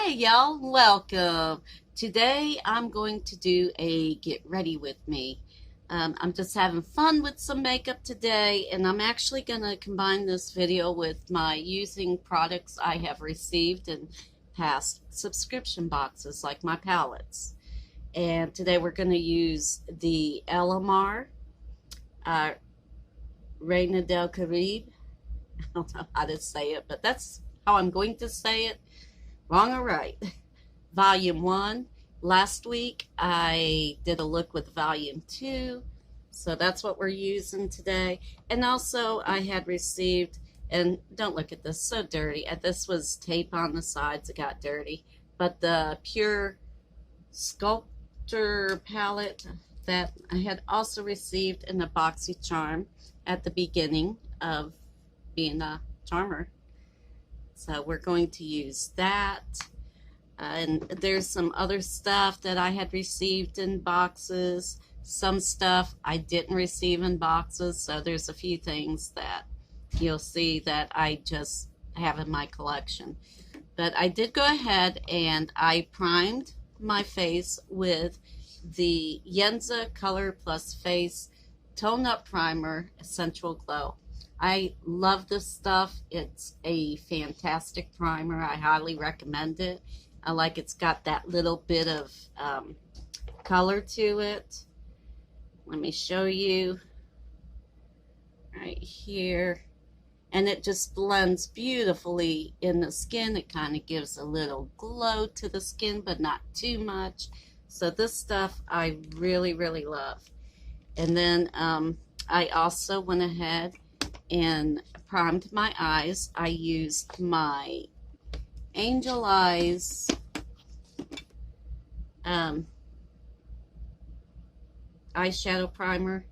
Hey y'all, welcome. Today I'm going to do a get ready with me. I'm just having fun with some makeup today, and I'm actually going to combine this video with my using products I have received in past subscription boxes, like my palettes. And today we're going to use the LMR uh, Reina del Caribe. I don't know how to say it, but that's how I'm going to say it. Wrong or right? Volume 1. Last week I did a look with Volume 2, so that's what we're using today. And also I had received, and don't look at this, so dirty. This was tape on the sides, it got dirty. But the Pure Sculptor palette that I had also received in the BoxyCharm at the beginning of being a charmer. So we're going to use that. And there's some other stuff that I had received in boxes. Some stuff I didn't receive in boxes. So there's a few things that you'll see that I just have in my collection. But I did go ahead and I primed my face with the Yenza Color Plus Face Tone Up Primer Essential Glow. I love this stuff. It's a fantastic primer. I highly recommend it. I like it's got that little bit of color to it. Let me show you right here. And it just blends beautifully in the skin. It kind of gives a little glow to the skin, but not too much. So this stuff I really, really love. And then I also went ahead and primed my eyes. I used my Angel Eyes eyeshadow primer.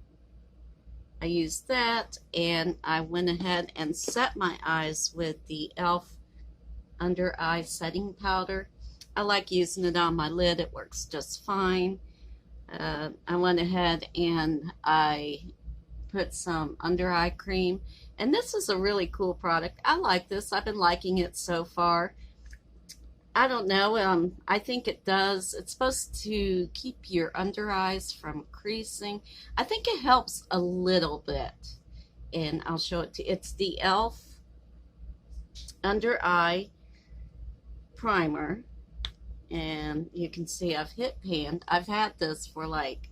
I used that, and I went ahead and set my eyes with the e.l.f. under eye setting powder. I like using it on my lid. It works just fine. I went ahead and I put some under eye cream, and this is a really cool product. I like this. I've been liking it so far. I don't know, I think it does. It's supposed to keep your under eyes from creasing. I think it helps a little bit, and I'll show it to you. It's the e.l.f. under eye primer, and you can see I've hit pan. I've had this for like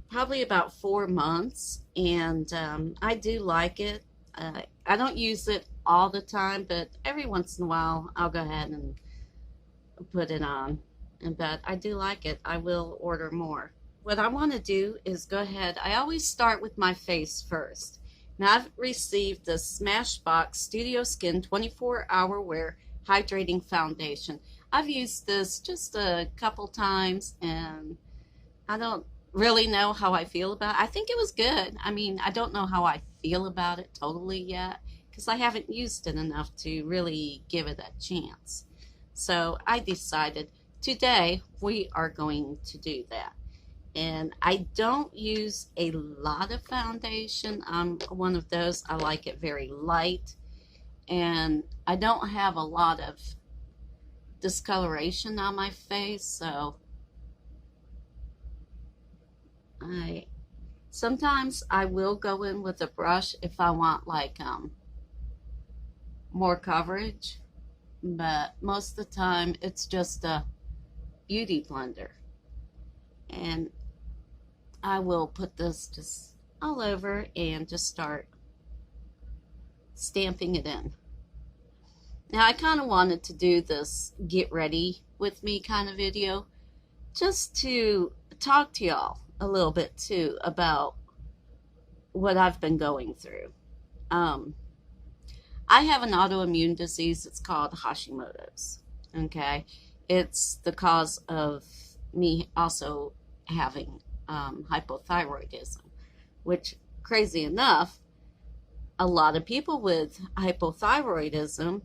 probably about 4 months, and I do like it. I don't use it all the time, but every once in a while I'll go ahead and put it on. But I do like it. I will order more. What I want to do is go ahead. I always start with my face first. Now I've received the Smashbox Studio Skin 24-Hour Wear Hydrating Foundation. I've used this just a couple times, and I don't really know how I feel about it. I think it was good. I mean, I don't know how I feel about it totally yet, because I haven't used it enough to really give it a chance. So I decided today we are going to do that. And I don't use a lot of foundation. I'm one of those, I like it very light. And I don't have a lot of discoloration on my face, so sometimes I will go in with a brush if I want like more coverage, but most of the time it's just a beauty blender, and I will put this just all over and just start stamping it in. Now I kind of wanted to do this get ready with me kind of video just to talk to y'all a little bit too about what I've been going through. I have an autoimmune disease. It's called Hashimoto's. Okay, it's the cause of me also having hypothyroidism, which, crazy enough, a lot of people with hypothyroidism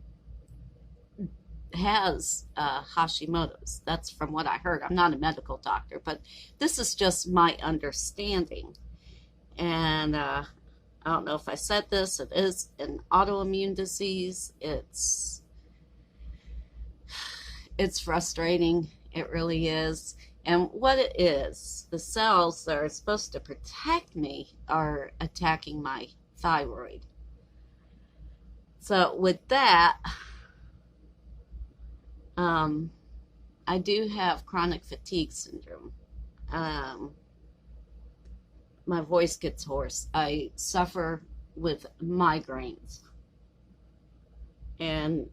has Hashimoto's. That's from what I heard. I'm not a medical doctor, but this is just my understanding. And I don't know if I said this. It is an autoimmune disease. It's It's frustrating. It really is. And what it is, the cells that are supposed to protect me are attacking my thyroid. So with that, um, I do have chronic fatigue syndrome. Um, my voice gets hoarse. I suffer with migraines. And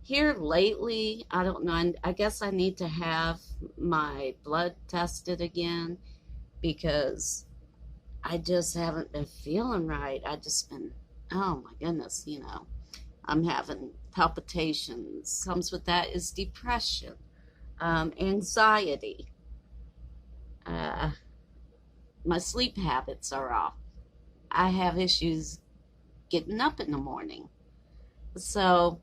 here lately, I don't know, I guess I need to have my blood tested again because I just haven't been feeling right. I just been, oh my goodness, I'm having palpitations. Comes with that is depression, anxiety. Uh, my sleep habits are off. I have issues getting up in the morning. So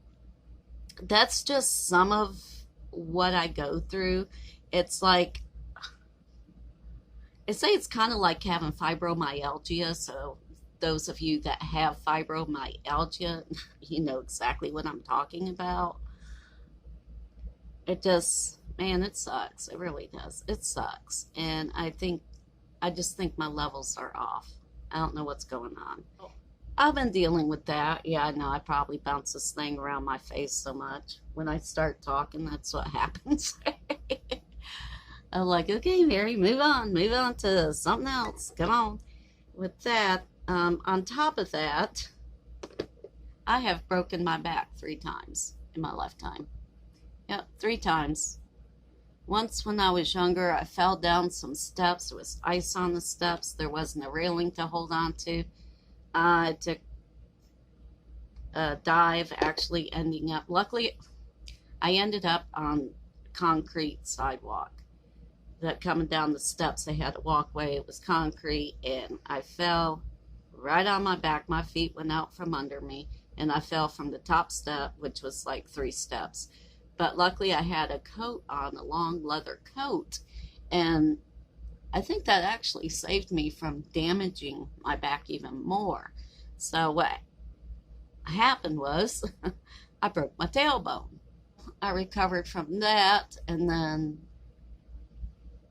that's just some of what I go through. It's like, I say it's kind of like having fibromyalgia. So those of you that have fibromyalgia, you know exactly what I'm talking about. It just, man, it sucks. It really does. It sucks. And I just think my levels are off. I don't know what's going on. I've been dealing with that. Yeah, I know. I probably bounce this thing around my face so much. When I start talking, that's what happens. I'm like, okay, Mary, move on to something else. Come on. With that, on top of that, I have broken my back 3 times in my lifetime. Yep, 3 times. Once when I was younger, I fell down some steps. There was ice on the steps. There wasn't a railing to hold on to. I took a dive, actually ending up, luckily, I ended up on concrete sidewalk. That coming down the steps, they had a walkway. It was concrete, and I fell right on my back. My feet went out from under me, and I fell from the top step, which was like 3 steps. But luckily, I had a coat on, a long leather coat, and I think that actually saved me from damaging my back even more. So what happened was I broke my tailbone. I recovered from that, and then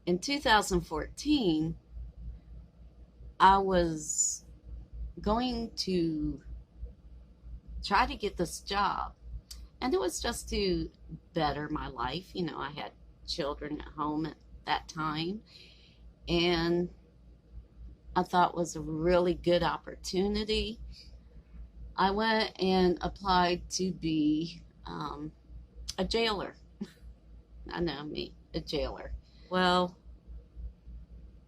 in 2014, I was going to try to get this job, and it was just to better my life. I had children at home at that time, and I thought was a really good opportunity. I went and applied to be a jailer. I know me, a jailer. Well,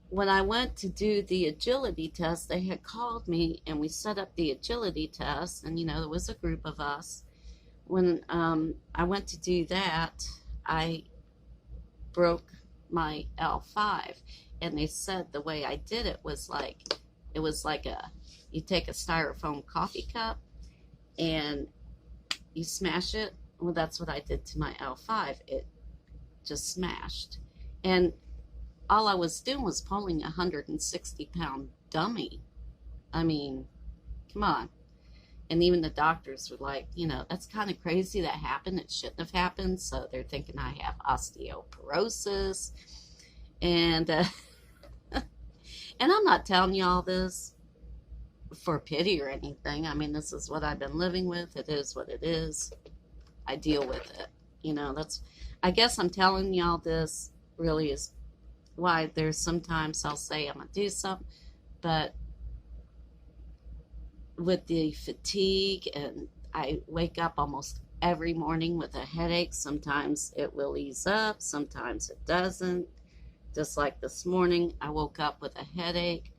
when I went to do the agility test, they had called me and we set up the agility test, and there was a group of us. When I went to do that, I broke my L5, and they said the way I did it was like you take a styrofoam coffee cup and you smash it. Well, that's what I did to my L5. It just smashed. And all I was doing was pulling a 160-pound dummy. I mean, come on. And even the doctors were like, that's kind of crazy that happened. It shouldn't have happened. So they're thinking I have osteoporosis. And and I'm not telling you all this for pity or anything. I mean, this is what I've been living with. It is what it is. I deal with it. I guess I'm telling y'all this really is why there's sometimes I'll say I'm going to do something, but with the fatigue, and I wake up almost every morning with a headache. Sometimes it will ease up, sometimes it doesn't. Just like this morning, I woke up with a headache,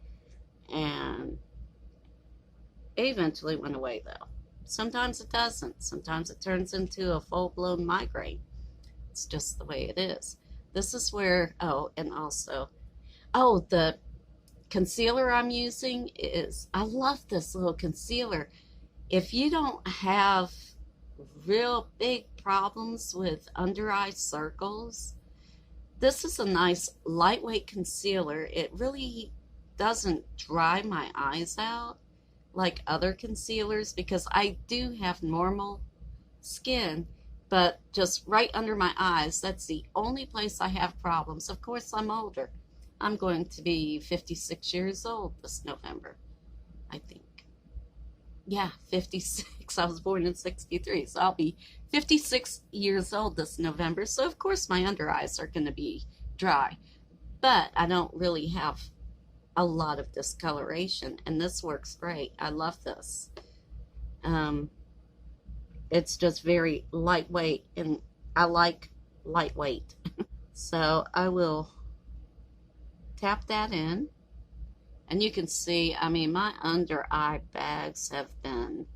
and it eventually went away though. Sometimes it doesn't. Sometimes it turns into a full-blown migraine. It's just the way it is. This is where, and also, the concealer I'm using is, I love this little concealer. If you don't have real big problems with under eye circles, this is a nice lightweight concealer. It really doesn't dry my eyes out like other concealers, because I do have normal skin, But just right under my eyes, that's the only place I have problems. Of course, I'm older. I'm going to be 56 years old this November, I think. Yeah, 56. I was born in 63, so I'll be 56 years old this November. So, of course, my under eyes are going to be dry. But I don't really have a lot of discoloration, and this works great. I love this. Um, it's just very lightweight, and I like lightweight. So I will tap that in, and you can see, I mean, my under eye bags have been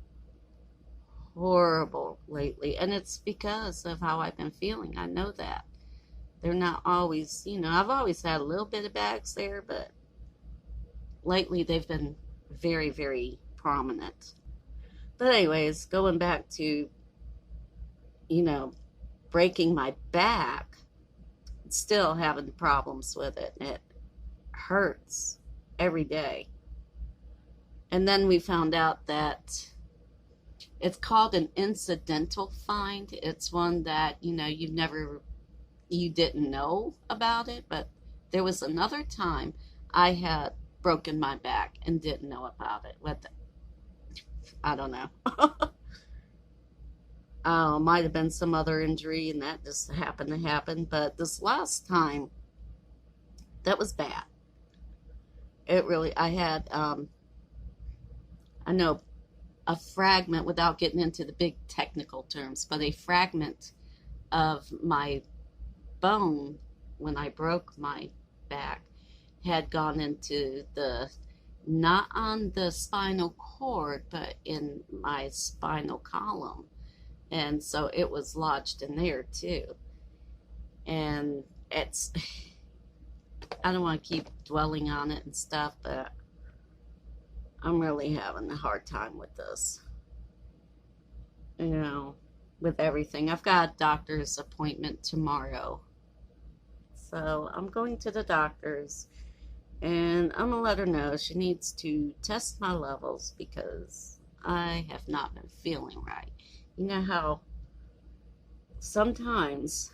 horrible lately, and it's because of how I've been feeling. I know that. They're not always, I've always had a little bit of bags there, but lately they've been very, very prominent. But anyways, going back to, breaking my back, still having problems with it. It hurts every day. And then we found out that it's called an incidental find. It's one that, you didn't know about it, but there was another time I had broken my back and didn't know about it. I don't know. Might have been some other injury and that just happened to happen. But this last time, that was bad. It really, I had, I know, a fragment, without getting into the big technical terms, but a fragment of my bone when I broke my back had gone into not on the spinal cord, but in my spinal column. And so it was lodged in there too. And I don't want to keep dwelling on it and stuff, but I'm really having a hard time with this. With everything. I've got a doctor's appointment tomorrow. So I'm going to the doctor's, and I'm going to let her know she needs to test my levels because I have not been feeling right. You know how sometimes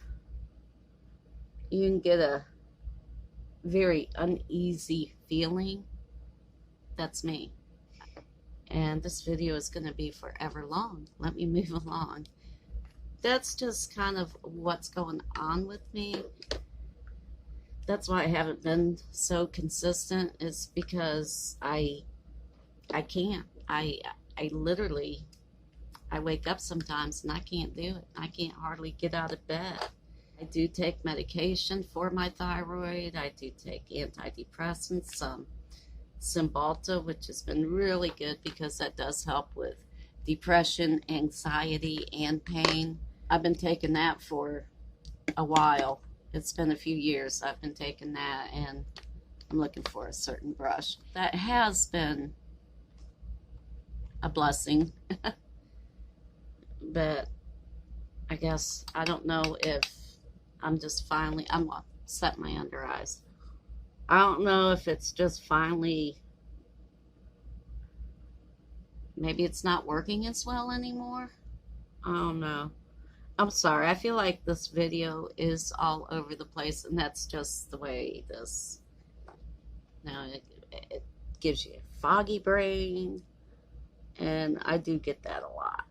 you can get a very uneasy feeling? That's me. And this video is going to be forever long. Let me move along. That's just kind of what's going on with me. That's why I haven't been so consistent, is because I can't. I literally, I wake up sometimes and I can't do it. I can't hardly get out of bed. I do take medication for my thyroid. I do take antidepressants, Cymbalta, which has been really good because that does help with depression, anxiety, and pain. I've been taking that for a while. It's been a few years I've been taking that, and I'm looking for a certain brush. That has been a blessing. But I guess, I don't know if I'm set my under eyes. I don't know if it's just finally, maybe it's not working as well anymore. I don't know. I'm sorry. I feel like this video is all over the place, and that's just the way this, it gives you a foggy brain, and I do get that a lot.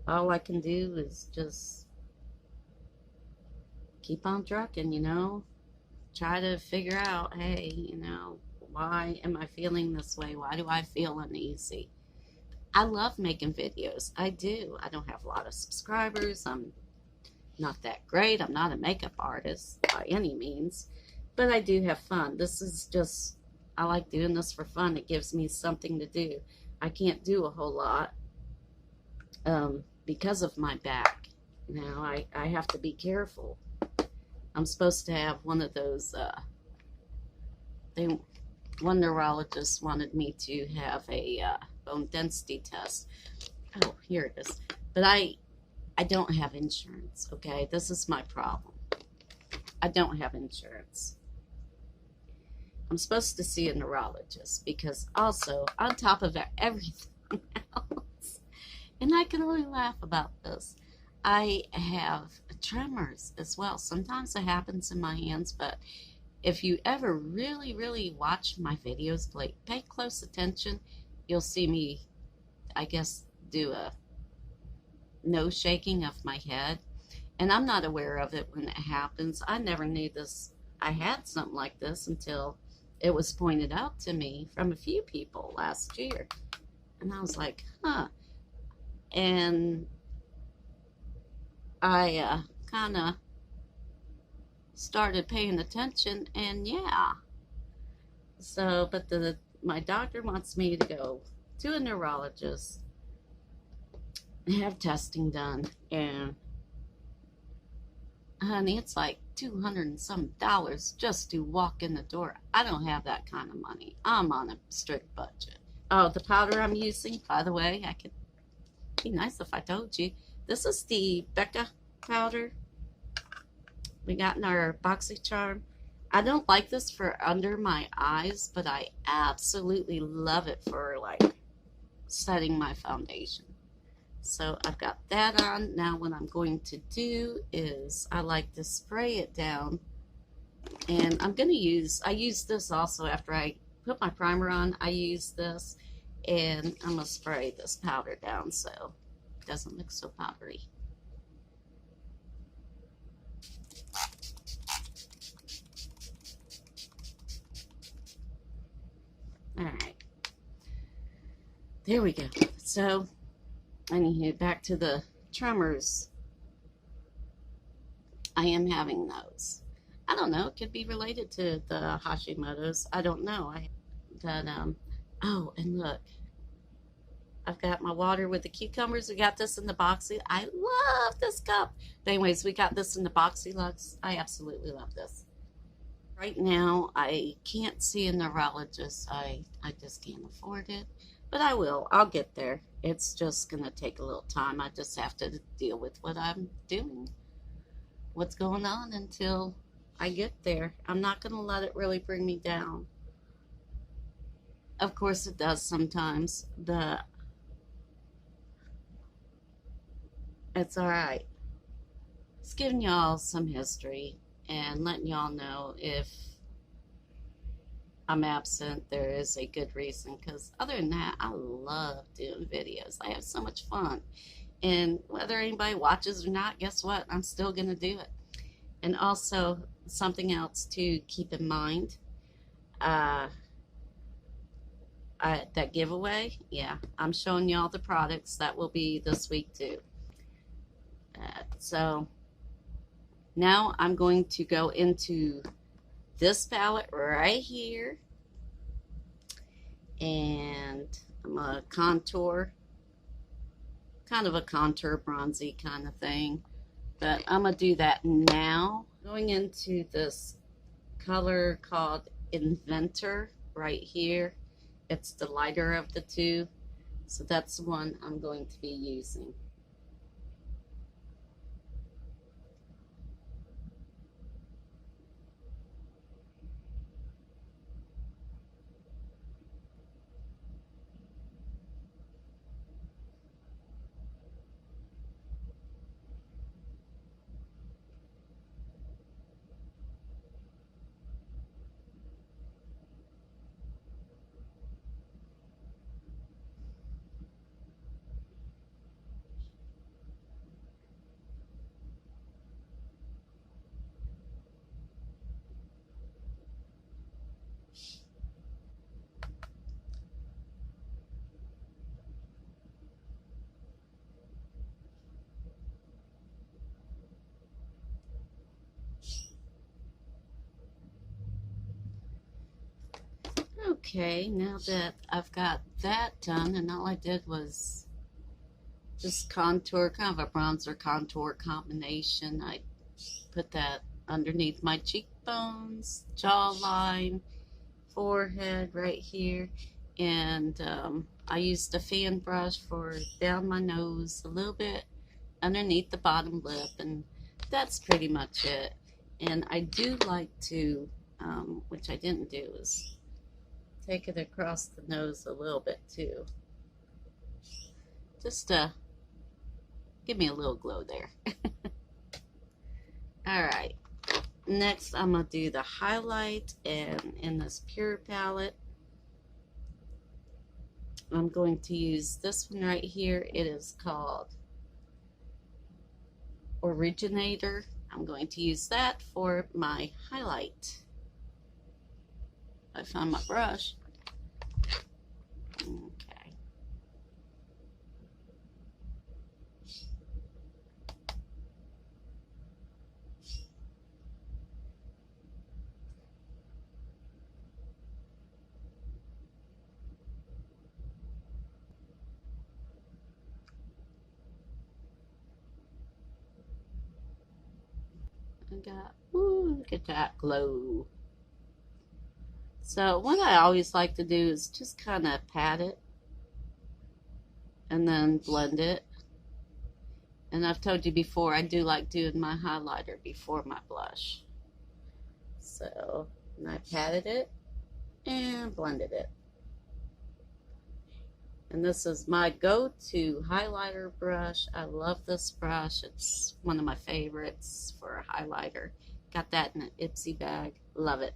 All I can do is just keep on trucking, try to figure out, hey, why am I feeling this way? Why do I feel uneasy? I love making videos. I do. I don't have a lot of subscribers. I'm not that great. I'm not a makeup artist by any means, but I do have fun. This is just, I like doing this for fun. It gives me something to do. I can't do a whole lot because of my back. Now I have to be careful. I'm supposed to have one of those, one neurologist wanted me to have a bone density test. Oh, here it is. But I don't have insurance, okay? This is my problem. I don't have insurance. I'm supposed to see a neurologist because also, on top of everything else, And I can only laugh about this. I have tremors as well. Sometimes it happens in my hands, but if you ever really, really watch my videos, pay close attention, you'll see me, I guess, do a no shaking of my head. And I'm not aware of it when it happens. I never knew this. I had something like this until it was pointed out to me from a few people last year. And I was like, huh. And I kind of started paying attention, and yeah. So, but my doctor wants me to go to a neurologist and have testing done. And honey, it's like $200 and some just to walk in the door. I don't have that kind of money. I'm on a strict budget. Oh, the powder I'm using, by the way, I could be nice if I told you. This is the Becca powder we got in our BoxyCharm. I don't like this for under my eyes, but I absolutely love it for like setting my foundation. So I've got that on. Now what I'm going to do is I like to spray it down. And I'm going to I use this also after I put my primer on. I use this and I'm going to spray this powder down so it doesn't look so powdery. All right. There we go. So I need to get back to the tremors. I am having those. I don't know. It could be related to the Hashimoto's. I don't know. Oh, and look. I've got my water with the cucumbers. We got this in the Boxy. I love this cup. But anyways, we got this in the Boxy Lux. I absolutely love this. Right now, I can't see a neurologist. I just can't afford it. But I will. I'll get there. It's just going to take a little time. I just have to deal with what I'm doing. What's going on until I get there. I'm not going to let it really bring me down. Of course it does sometimes. It's alright. It's giving y'all some history and letting y'all know if I'm absent, there is a good reason, because other than that, I love doing videos. I have so much fun. And whether anybody watches or not, guess what? I'm still going to do it. And also, something else to keep in mind, that giveaway, yeah, I'm showing y'all the products that will be this week too. So now I'm going to go into this palette right here, and I'm gonna contour, kind of a contour bronzy kind of thing, but I'm gonna do that now. Going into this color called Inventor right here. It's the lighter of the two, so that's the one I'm going to be using. Okay, now that I've got that done, and all I did was just contour, kind of a bronzer contour combination. I put that underneath my cheekbones, jawline, forehead right here, and I used a fan brush for down my nose, a little bit underneath the bottom lip, and that's pretty much it. And I do like to, which I didn't do, is take it across the nose a little bit too, just to Give me a little glow there. Alright, next I'm going to do the highlight, and in this pure palette, I'm going to use this one right here. It is called Originator. I'm going to use that for my highlight. I found my brush. Okay. Ooh, look at that glow. So what I always like to do is just kind of pat it and then blend it. And I've told you before, I do like doing my highlighter before my blush. So, and I patted it and blended it. And this is my go-to highlighter brush. I love this brush. It's one of my favorites for a highlighter. Got that in an Ipsy bag. Love it.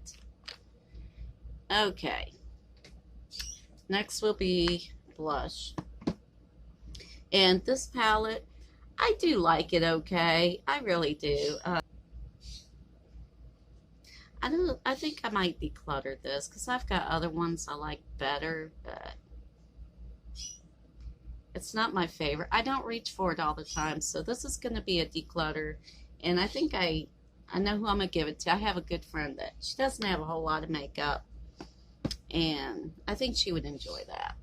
Okay. Next will be blush. And this palette, I do like it okay. I really do. I think I might declutter this because I've got other ones I like better, but it's not my favorite. I don't reach for it all the time, so this is going to be a declutter. And I think I know who I'm going to give it to. I have a good friend that she doesn't have a whole lot of makeup, and I think she would enjoy that.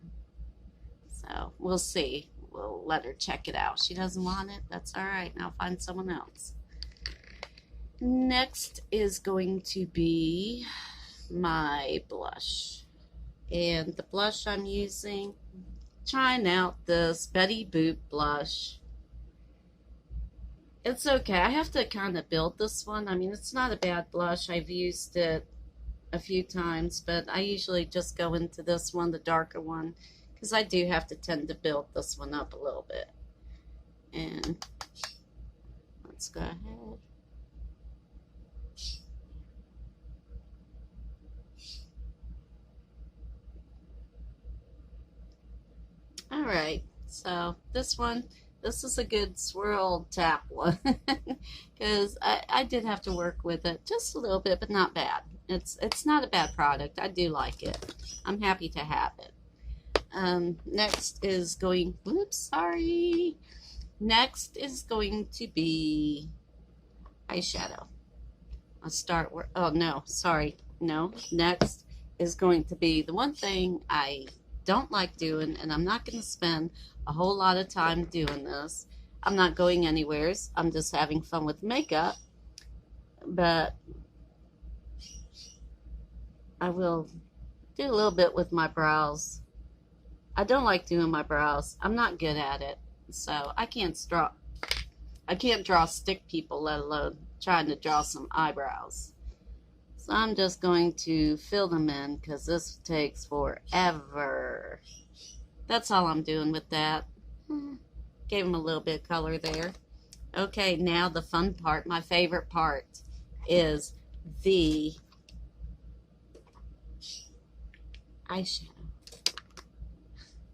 So we'll see. We'll let her check it out. She doesn't want it. That's all right. I'll find someone else. Next is going to be my blush. And the blush I'm using, trying out this Betty Boop blush. It's okay. I have to kind of build this one. I mean, it's not a bad blush. I've used it a few times, but I usually just go into this one, the darker one, because I do have to tend to build this one up a little bit. And let's go ahead. Alright, so this is a good swirl tap one, because I did have to work with it just a little bit, but not bad. It's not a bad product. I do like it. I'm happy to have it. Next is going, whoops, sorry. Next is going to be eyeshadow. I'll start where, oh no, sorry, no. Next is going to be the one thing I don't like doing, and I'm not going to spend a whole lot of time doing this. I'm not going anywhere. I'm just having fun with makeup, but I will do a little bit with my brows. I don't like doing my brows. I'm not good at it, so I can't draw stick people, let alone trying to draw some eyebrows. So I'm just going to fill them in because this takes forever. That's all I'm doing with that. Gave them a little bit of color there. Okay, now the fun part, my favorite part, is the eyeshadow.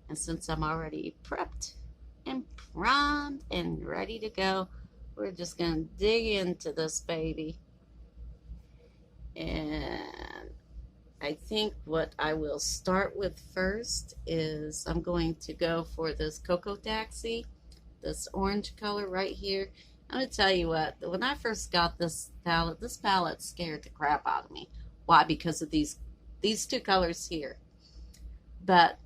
And since I'm already prepped and primed and ready to go, we're just going to dig into this baby. And I think what I will start with first is I'm going to go for this Cocoa Taxi, this orange color right here. I'm going to tell you what, when I first got this palette scared the crap out of me. Why? Because of these two colors here. But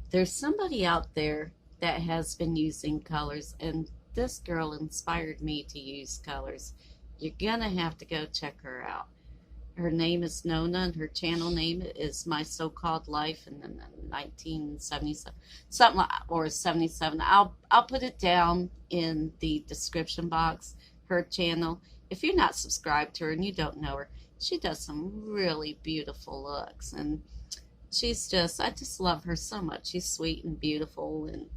there's somebody out there that has been using colors, and this girl inspired me to use colors. You're going to have to go check her out. Her name is Nona, and her channel name is My So-Called Life in the 1977, something like, or 77. I'll put it down in the description box, her channel. If you're not subscribed to her and you don't know her, she does some really beautiful looks, and I just love her so much. She's sweet and beautiful, and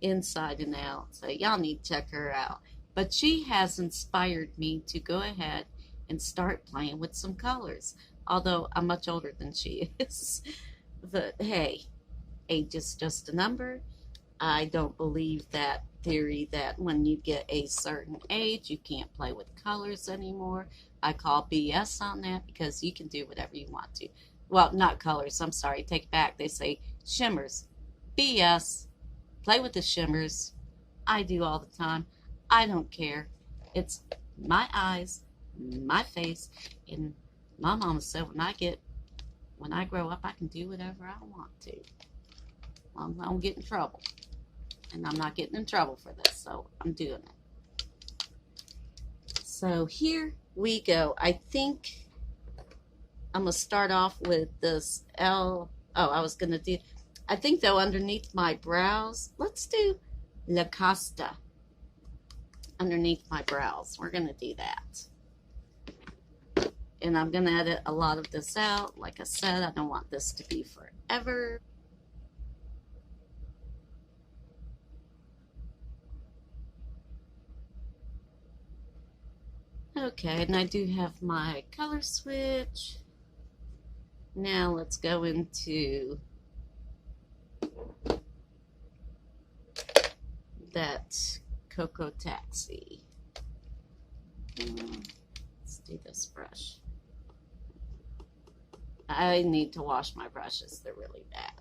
inside and out. So y'all need to check her out. But she has inspired me to go ahead and start playing with some colors. Although I'm much older than she is. But hey, age is just a number. I don't believe that theory that when you get a certain age, you can't play with colors anymore. I call BS on that because you can do whatever you want to. Well, not colors, I'm sorry, take it back. They say shimmers. BS. Play with the shimmers. I do all the time. I don't care. It's my eyes, my face, and my mama said when I grow up, I can do whatever I want to. I don't get in trouble. And I'm not getting in trouble for this, so I'm doing it. So here we go. I think I'm going to start off with this I think though underneath my brows, let's do La Costa underneath my brows. We're going to do that. And I'm going to edit a lot of this out. Like I said, I don't want this to be forever. Okay, and I do have my color switch. Now let's go into that Cocoa Taxi. Let's do this brush. I need to wash my brushes. They're really bad.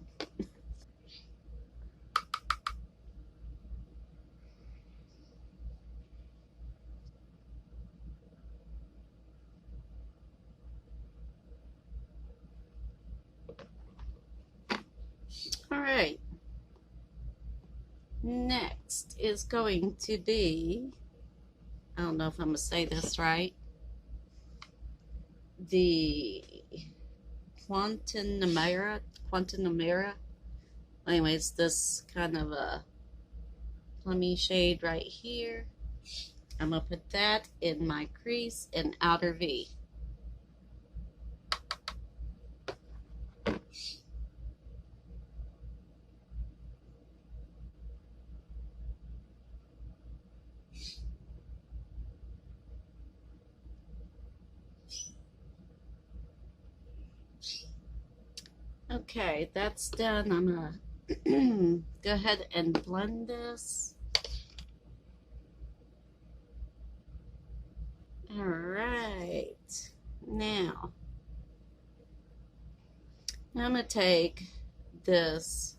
All right. Next is going to be, I don't know if I'm going to say this right, the Quantanamera. Anyways, this kind of a plummy shade right here. I'm going to put that in my crease and outer V. Okay, that's done. I'm gonna go ahead and blend this. All right, now I'm gonna take this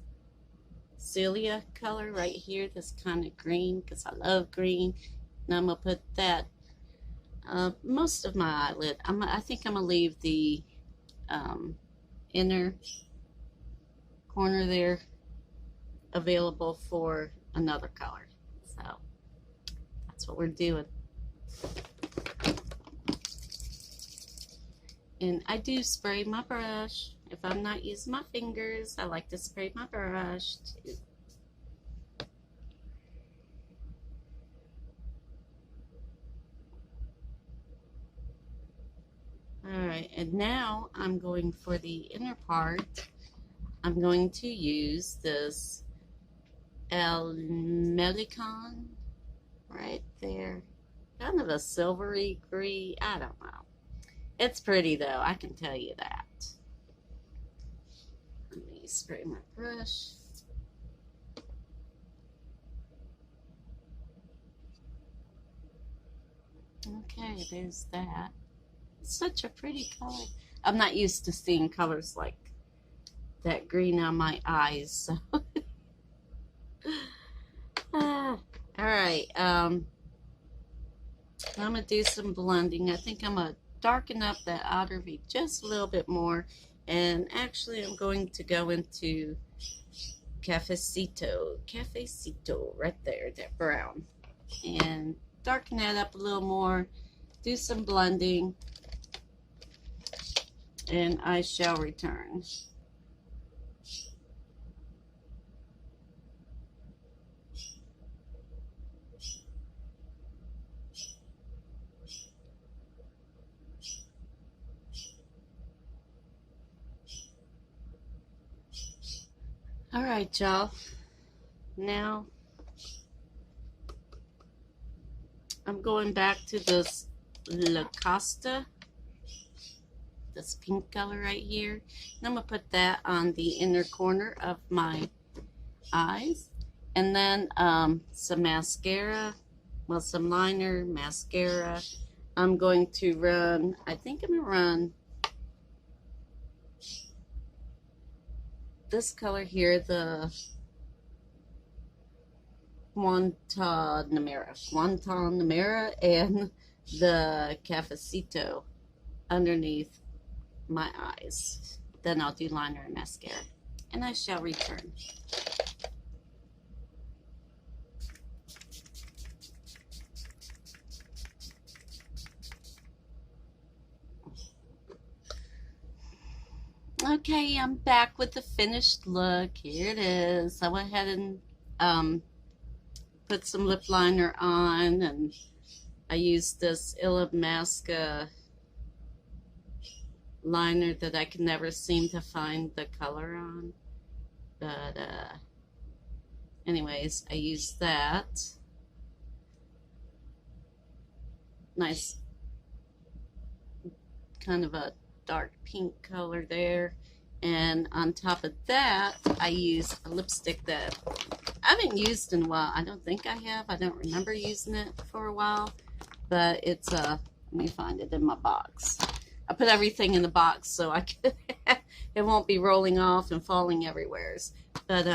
Celia color right here, this kind of green, because I love green. And I'm gonna put that most of my eyelid. I think I'm gonna leave the inner corner there available for another color. So that's what we're doing. And I do spray my brush. If I'm not using my fingers, I like to spray my brush too. Alright, and now I'm going for the inner part. I'm going to use this El Melicon right there. Kind of a silvery green, I don't know. It's pretty though, I can tell you that. Let me spray my brush. Okay, there's that. It's such a pretty color. I'm not used to seeing colors like that green on my eyes, so. All right, I'm gonna do some blending. I think I'm gonna darken up that outer V just a little bit more, and actually I'm going to go into cafecito right there, that brown, and darken that up a little more, do some blending, and I shall return. All right, y'all. Now I'm going back to this La Costa, this pink color right here. And I'm going to put that on the inner corner of my eyes. And then some mascara, well, some liner, mascara. I'm going to run, I think I'm going to run this color here, the Guantanamera, and the Cafecito underneath my eyes. Then I'll do liner and mascara, and I shall return. Okay, I'm back with the finished look. Here it is. I went ahead and put some lip liner on, and I used this Illamasqua liner that I can never seem to find the color on. But anyways, I used that. Nice kind of a dark pink color there. And on top of that, I use a lipstick that I haven't used in a while. I don't think I have. I don't remember using it for a while. But it's let me find it in my box. I put everything in the box so I can it won't be rolling off and falling everywhere. But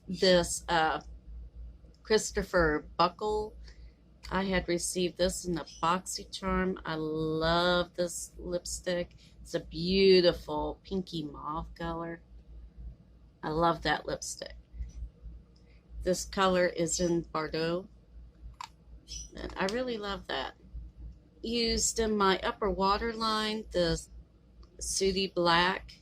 this Christopher Buckle, I had received this in a BoxyCharm. I love this lipstick. It's a beautiful pinky mauve color. I love that lipstick. This color is in Bordeaux. And I really love that. Used in my upper waterline, the Sooty Black.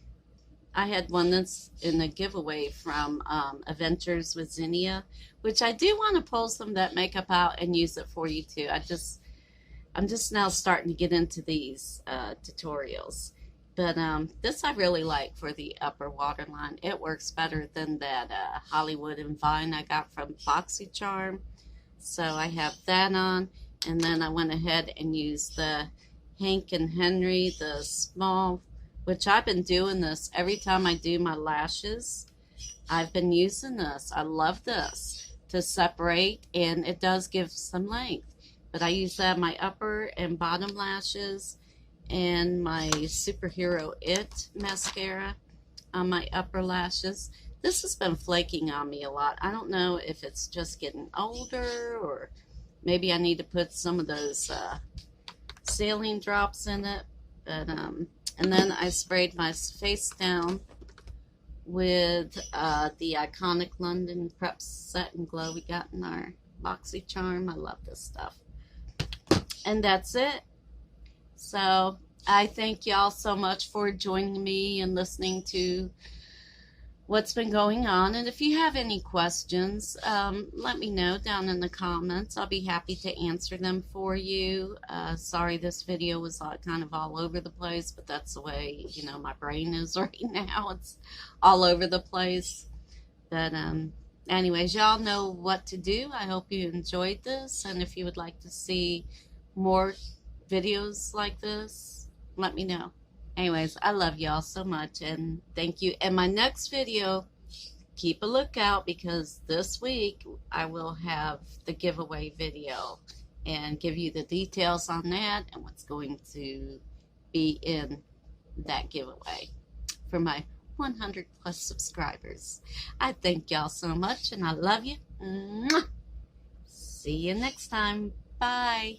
I had one that's in a giveaway from Adventures with Zinnia, which I do want to pull some of that makeup out and use it for you too. I'm just now starting to get into these tutorials. But this I really like for the upper waterline. It works better than that Hollywood and Vine I got from BoxyCharm. So I have that on. And then I went ahead and used the Hank and Henry, the small, which I've been doing this every time I do my lashes. I've been using this. I love this to separate, and it does give some length. But I use that on my upper and bottom lashes, and my Superhero It mascara on my upper lashes. This has been flaking on me a lot. I don't know if it's just getting older, or maybe I need to put some of those saline drops in it. But and then I sprayed my face down with the iconic London Prep Set and Glow we got in our BoxyCharm. I love this stuff. And that's it. So I thank y'all so much for joining me and listening to what's been going on. And if you have any questions, let me know down in the comments. I'll be happy to answer them for you. Sorry this video was kind of all over the place, but that's the way, you know, my brain is right now. It's all over the place. But anyways, y'all know what to do. I hope you enjoyed this, and if you would like to see more videos like this, let me know. Anyways, I love y'all so much, and thank you. And my next video, keep a lookout, because this week I will have the giveaway video and give you the details on that and what's going to be in that giveaway for my 100 plus subscribers. I thank y'all so much, and I love you. Mwah! See you next time. Bye.